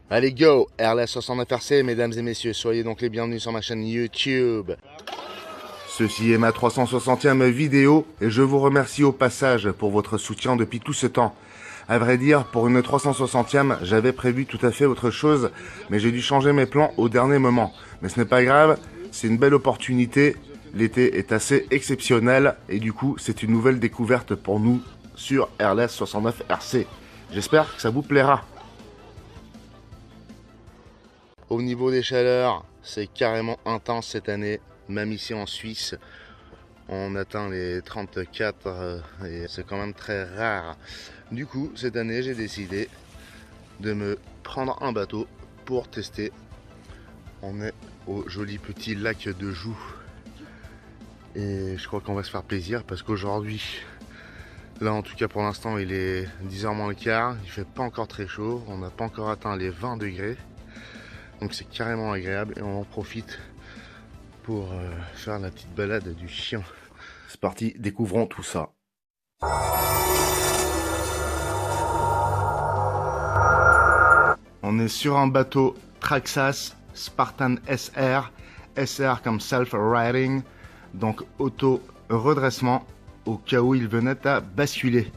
Allez go, RLS 69 RC, mesdames et messieurs, soyez donc les bienvenus sur ma chaîne YouTube. Ceci est ma 360e vidéo et je vous remercie au passage pour votre soutien depuis tout ce temps. À vrai dire, pour une 360e, j'avais prévu tout à fait autre chose, mais j'ai dû changer mes plans au dernier moment. Mais ce n'est pas grave, c'est une belle opportunité, l'été est assez exceptionnel et du coup c'est une nouvelle découverte pour nous sur RLS 69 RC. J'espère que ça vous plaira. Au niveau des chaleurs, c'est carrément intense cette année, même ici en Suisse. On atteint les 34 et c'est quand même très rare. Du coup, cette année, j'ai décidé de me prendre un bateau pour tester. On est au joli petit lac de Joux. Et je crois qu'on va se faire plaisir parce qu'aujourd'hui, là en tout cas pour l'instant, il est 10h moins le quart. Il fait pas encore très chaud, on n'a pas encore atteint les 20 degrés. Donc c'est carrément agréable et on en profite pour faire la petite balade du chien. C'est parti, découvrons tout ça. On est sur un bateau Traxxas Spartan SR. SR comme self-riding, donc auto-redressement au cas où il venait à basculer.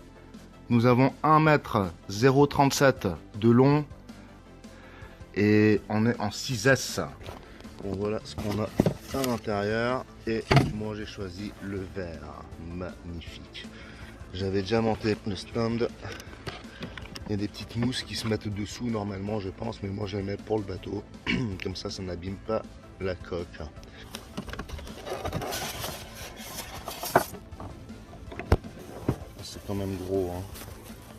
Nous avons 1,037 m de long et on est en 6S. Bon, voilà ce qu'on a à l'intérieur et moi j'ai choisi le vert, magnifique. J'avais déjà monté le stand. Il y a des petites mousses qui se mettent dessous normalement je pense, mais moi j'aimais pour le bateau, comme ça n'abîme pas la coque. C'est quand même gros, hein.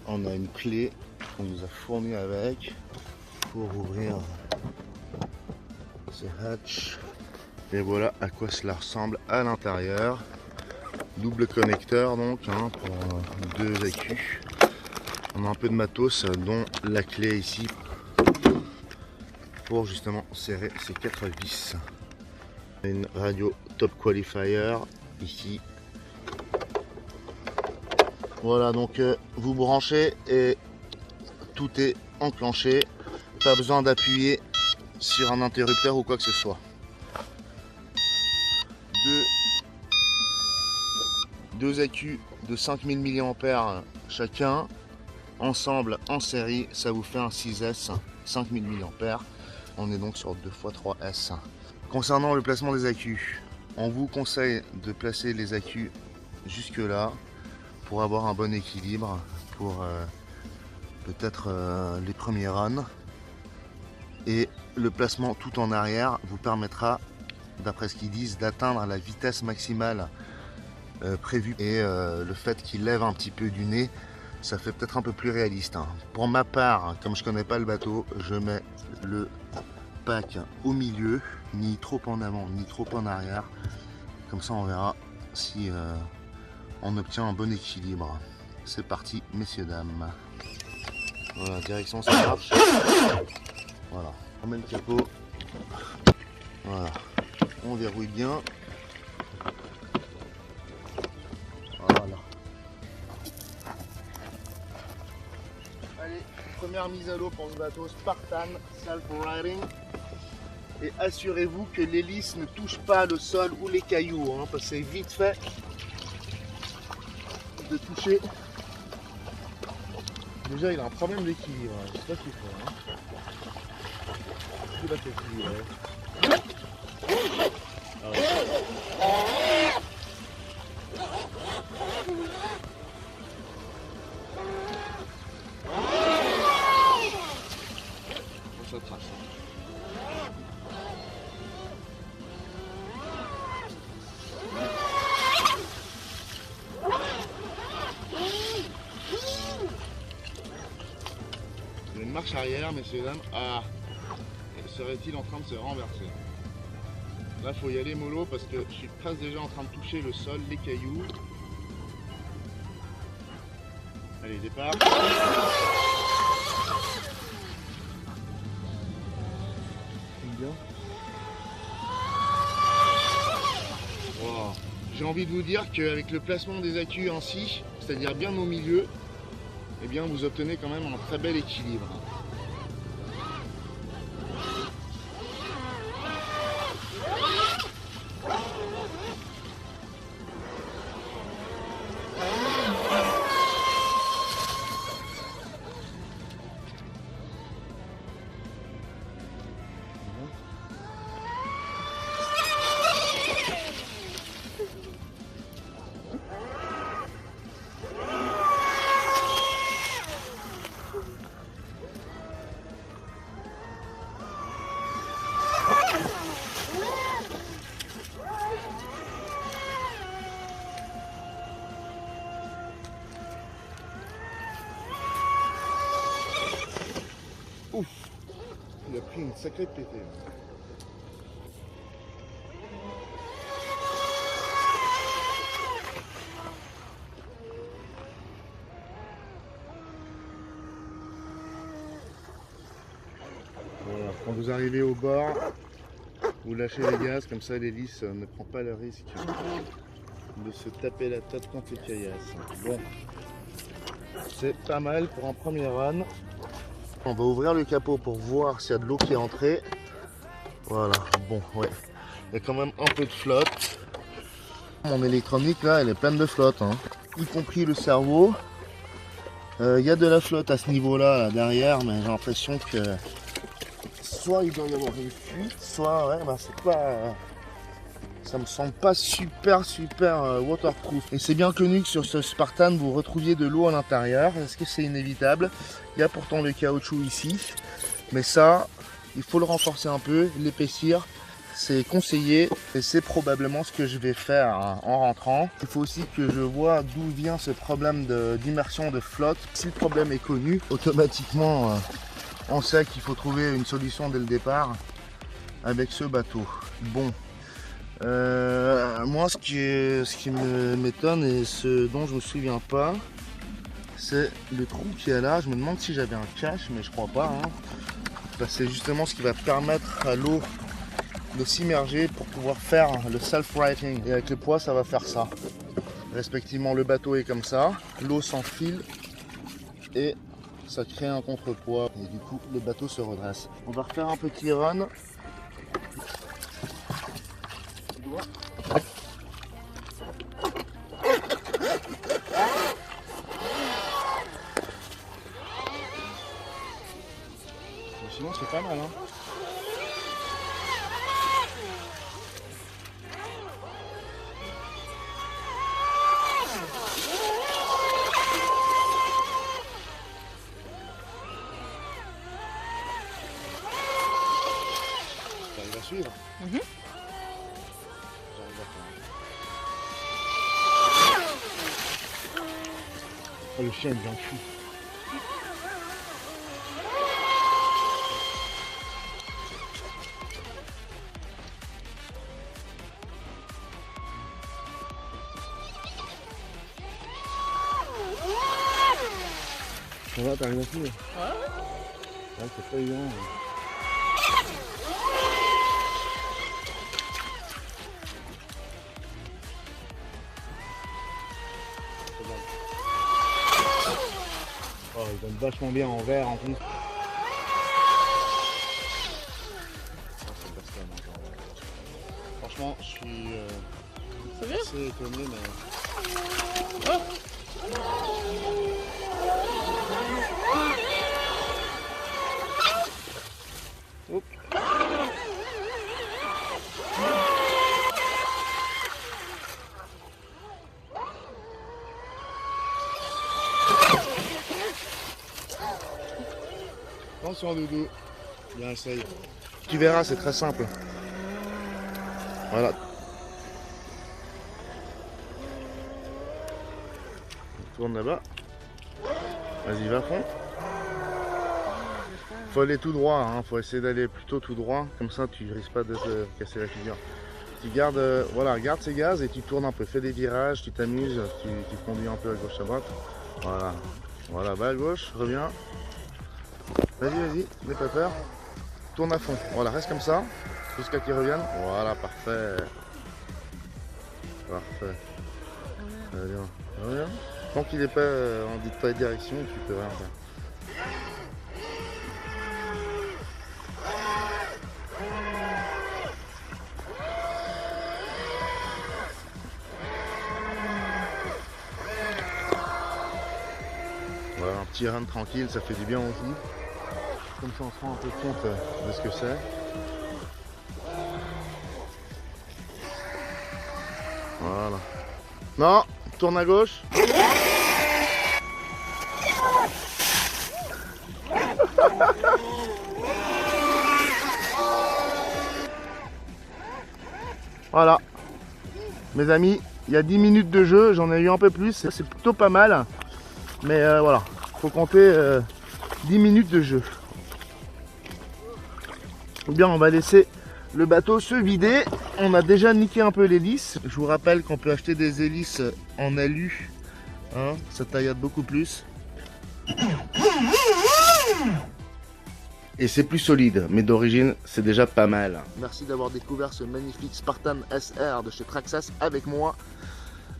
On a une clé qu'on nous a fournie avec pour ouvrir ce hatch. Et voilà à quoi cela ressemble à l'intérieur. Double connecteur donc, hein, pour deux écus. On a un peu de matos dont la clé ici pour justement serrer ces 4 vis. Une radio top qualifier ici. Voilà, donc vous branchez et tout est enclenché. Pas besoin d'appuyer sur un interrupteur ou quoi que ce soit. Deux écus de 5000 mAh chacun. Ensemble en série, ça vous fait un 6S 5000 mAh. On est donc sur 2x3S. Concernant le placement des accus, on vous conseille de placer les accus jusque là pour avoir un bon équilibre pour peut-être les premiers runs. Et le placement tout en arrière vous permettra, d'après ce qu'ils disent, d'atteindre la vitesse maximale prévue. Et le fait qu'il lève un petit peu du nez, ça fait peut-être un peu plus réaliste, hein. Pour ma part, comme je connais pas le bateau, je mets le pack au milieu, ni trop en avant ni trop en arrière. Comme ça on verra si on obtient un bon équilibre. C'est parti messieurs dames. Voilà, direction ça marche. Voilà, on met le capot. Voilà, on verrouille bien. Voilà. Allez, première mise à l'eau pour ce bateau Spartan Self-Riding. Et assurez-vous que l'hélice ne touche pas le sol ou les cailloux, hein, parce que c'est vite fait de toucher. Déjà il a un problème d'équilibre, c'est ça qu'il faut. Hein. Il a fait équilibrer. Ah ouais. Ça trace. Il y a une marche arrière, messieurs dames. Ah, serait-il en train de se renverser? Là, il faut y aller mollo parce que je suis presque déjà en train de toucher le sol, les cailloux. Allez, départ. Bien. Wow. J'ai envie de vous dire qu'avec le placement des accus ainsi, c'est-à-dire bien au milieu, eh bien vous obtenez quand même un très bel équilibre. Ouf, il a pris une sacrée pétée. Voilà, quand vous arrivez au bord, vous lâchez les gaz, comme ça l'hélice ne prend pas le risque de se taper la tête contre les caillasses. Bon, c'est pas mal pour un premier run. On va ouvrir le capot pour voir s'il y a de l'eau qui est entrée. Voilà, bon, ouais, il y a quand même un peu de flotte. Mon électronique là, elle est pleine de flotte, hein. Y compris le cerveau. Il y a de la flotte à ce niveau-là, là, derrière, mais j'ai l'impression que soit il doit y avoir une fuite, soit ouais, bah, c'est pas, ça me semble pas super waterproof. Et c'est bien connu que sur ce Spartan vous retrouviez de l'eau à l'intérieur. Est-ce que c'est inévitable? Il y a pourtant le caoutchouc ici, mais ça, il faut le renforcer un peu, l'épaissir. C'est conseillé et c'est probablement ce que je vais faire en rentrant. Il faut aussi que je vois d'où vient ce problème d'immersion de flotte. Si le problème est connu, automatiquement on sait qu'il faut trouver une solution dès le départ avec ce bateau. Bon, moi ce qui m'étonne et ce dont je me souviens pas, c'est le trou qu'il y a là. Je me demande si j'avais un cache, mais je crois pas, hein. Bah, c'est justement ce qui va permettre à l'eau de s'immerger pour pouvoir faire le self-righting. Et avec le poids, ça va faire ça. Respectivement, le bateau est comme ça, l'eau s'enfile et ça crée un contrepoids. Et du coup, le bateau se redresse. On va refaire un petit run. Sinon, c'est pas mal, hein. T'arrives à suivre? J'arrive à faire. Oh, le chien il vient fou. Ça va, t'arrives à suivre? Ouais, c'est pas évident. Oh, il donne vachement bien en vert en plus. Franchement, je suis assez étonné, mais... Oh, oups. Attention Doudou, bien essaye. Tu verras, c'est très simple. Voilà. Tourne là-bas. Vas-y, va à fond. Faut aller tout droit, hein. Faut essayer d'aller plutôt tout droit. Comme ça, tu risques pas de te casser la figure. Tu gardes, voilà, garde ces gaz et tu tournes un peu. Fais des virages, tu t'amuses, tu conduis un peu à gauche à droite. Voilà. Voilà, va à gauche, reviens. Vas-y, n'aie pas peur. Tourne à fond. Voilà, reste comme ça. Jusqu'à qu'il revienne. Voilà, parfait. Parfait. Très bien. Reviens. Tant qu'il n'est pas en dit pas de direction, tu peux rien faire. Voilà, un petit run tranquille, ça fait du bien aussi. Comme ça on se rend un peu compte de ce que c'est. Voilà. Non, tourne à gauche. Voilà. Mes amis, il y a 10 minutes de jeu, j'en ai eu un peu plus, c'est plutôt pas mal. Mais voilà, faut compter 10 minutes de jeu. Bien, on va laisser le bateau se vider. On a déjà niqué un peu l'hélice. Je vous rappelle qu'on peut acheter des hélices en alu. Hein, ça taillade beaucoup plus. Et c'est plus solide, mais d'origine, c'est déjà pas mal. Merci d'avoir découvert ce magnifique Spartan SR de chez Traxxas avec moi.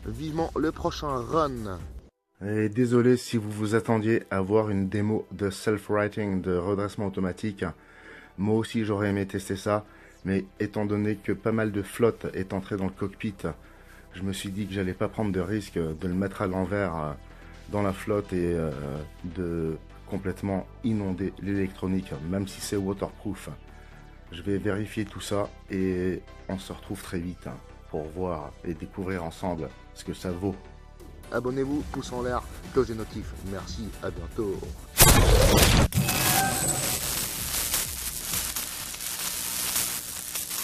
Vivement le prochain run. Et désolé si vous vous attendiez à voir une démo de self-righting, de redressement automatique. Moi aussi j'aurais aimé tester ça, mais étant donné que pas mal de flotte est entrée dans le cockpit, je me suis dit que j'allais pas prendre de risque de le mettre à l'envers dans la flotte et de complètement inonder l'électronique, même si c'est waterproof. Je vais vérifier tout ça et on se retrouve très vite pour voir et découvrir ensemble ce que ça vaut. Abonnez-vous, pouce en l'air, cloche et notif. Merci, à bientôt.